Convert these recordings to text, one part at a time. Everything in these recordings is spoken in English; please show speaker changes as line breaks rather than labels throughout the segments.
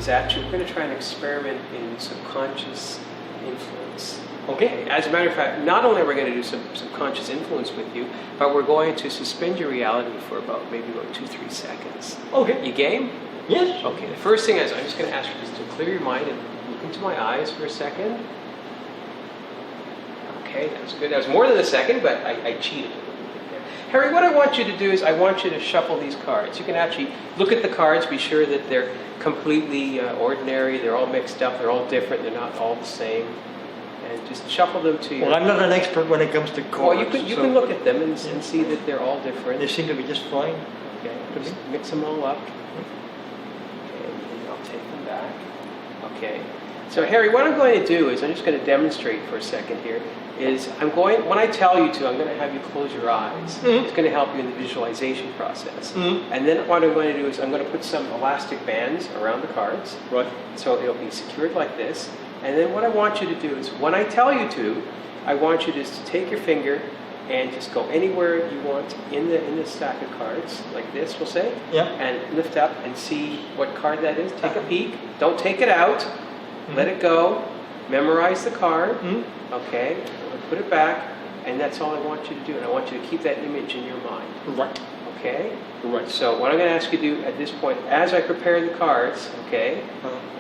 is actually, we're going to try an experiment in subconscious influence.
Okay.
As a matter of fact, not only are we going to do some subconscious influence with you, but we're going to suspend your reality for maybe about 2-3 seconds.
Okay.
You game?
Yes.
Okay, the first thing is I'm just going to ask you just to clear your mind and look into my eyes for a second. Okay, that was good. That was more than a second, but I cheated a little bit there. Harry, what I want you to do is I want you to shuffle these cards. You can actually look at the cards, be sure that they're completely ordinary, they're all mixed up, they're all different, they're not all the same. And just shuffle them to your...
Well, I'm not an expert when it comes to cards.
Well, you can look at them and see that they're all different.
They seem to be just fine.
Okay, just mix them all up. Okay, and I'll take them back. Okay. So Harry, what I'm going to do is I'm just going to demonstrate for a second here. When I tell you to, I'm going to have you close your eyes. It's going to help you in the visualization process. And then what I'm going to do is I'm going to put some elastic bands around the cards.
Right.
So it'll be secured like this. And then what I want you to do is when I tell you to, I want you just to take your finger and just go anywhere you want in the stack of cards, like this, we'll say.
Yeah.
And lift up and see what card that is. Take a peek. Don't take it out. Let it go. Memorize the card. Okay. Put it back. And that's all I want you to do. And I want you to keep that image in your mind.
Right.
Okay?
Right.
So what I'm going to ask you to do at this point, as I prepare the cards, okay,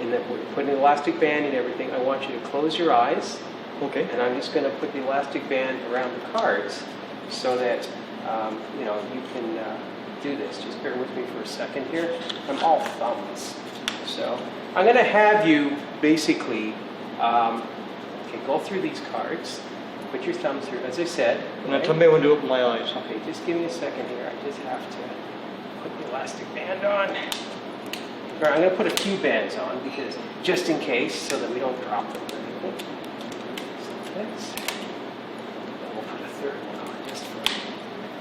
and then we're putting the elastic band and everything, I want you to close your eyes.
Okay.
And I'm just going to put the elastic band around the cards so that, you can do this. Just bear with me for a second here. I'm all thumbs. So I'm going to have you basically go through these cards. Put your thumb through, as I said.
Now tell me when to open my eyes.
Okay, just give me a second here. I just have to put the elastic band on. Or I'm going to put a few bands on because just in case, so that we don't drop them. So this. And we'll put a third one on just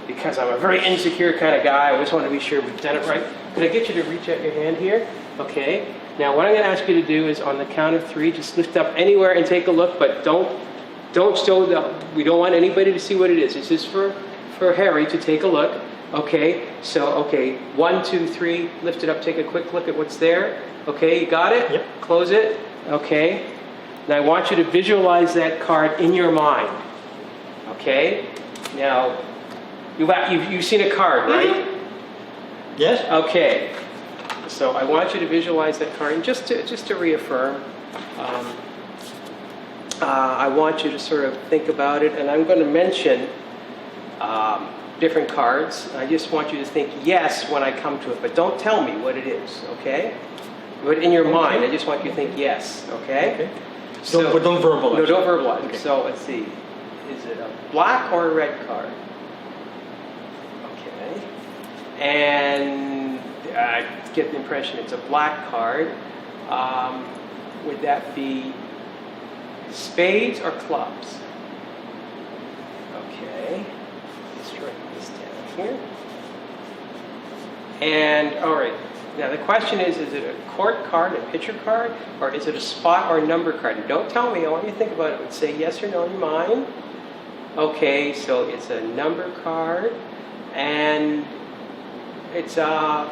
because I'm a very insecure kind of guy. I just want to be sure we've done it right. Can I get you to reach out your hand here? Okay. Now what I'm going to ask you to do is on the count of 3, just lift up anywhere and take a look, but don't show we don't want anybody to see what it is. It's just for Harry to take a look. Okay, so 1, 2, 3, lift it up, take a quick look at what's there. Okay, you got it?
Yep.
Close it. Okay. Now I want you to visualize that card in your mind. Okay? Now, you've seen a card, right?
Yes.
Okay. So I want you to visualize that card, and just to reaffirm, I want you to sort of think about it, and I'm going to mention different cards. I just want you to think yes when I come to it, but don't tell me what it is, okay? But in your mind, I just want you to think yes, okay?
So don't verbalize.
No, don't verbalize.
Okay.
So let's see. Is it a black or a red card? Okay. And I get the impression it's a black card. Would that be spades or clubs? Okay. Let's write this down here. And all right. Now the question is it a court card, a pitcher card, or is it a spot or a number card? And don't tell me. I want you to think about it and say yes or no in your mind. Okay, so it's a number card, and it's I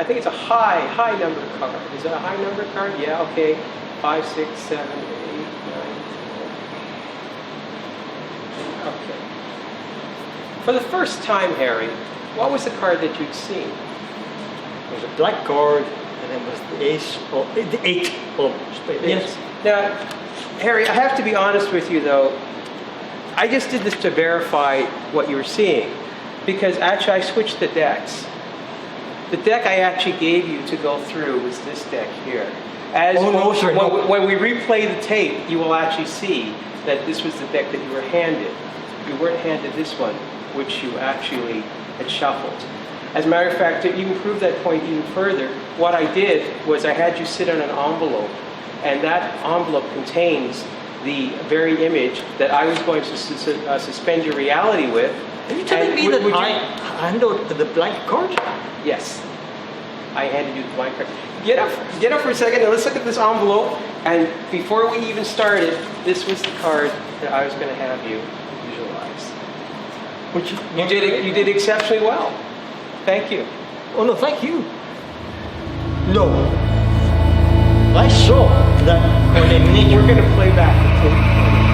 think it's a high number card. Is it a high number card? Yeah. Okay. 5, 6, 7, 8, 9, 10. Okay. For the first time, Harry, what was the card that you'd seen?
It was a black card, and it was the 8 of spades.
Yes. Now, Harry, I have to be honest with you, though. I just did this to verify what you were seeing, because actually I switched the decks. The deck I actually gave you to go through was this deck here. When we replay the tape, you will actually see that this was the deck that you were handed. You weren't handed this one, which you actually had shuffled. As a matter of fact, to even prove that point even further, what I did was I had you sit on an envelope, and that envelope contains the very image that I was going to suspend your reality with.
Are you telling me that I handled the blank card?
Yes. I handed you the blank card. Get up for a second and let's look at this envelope. And before we even started, this was the card that I was going to have you visualize.
Which
You did exceptionally well. Thank you.
Oh no, thank you. No. I saw that when they
We're
miniature.
gonna play back the tape.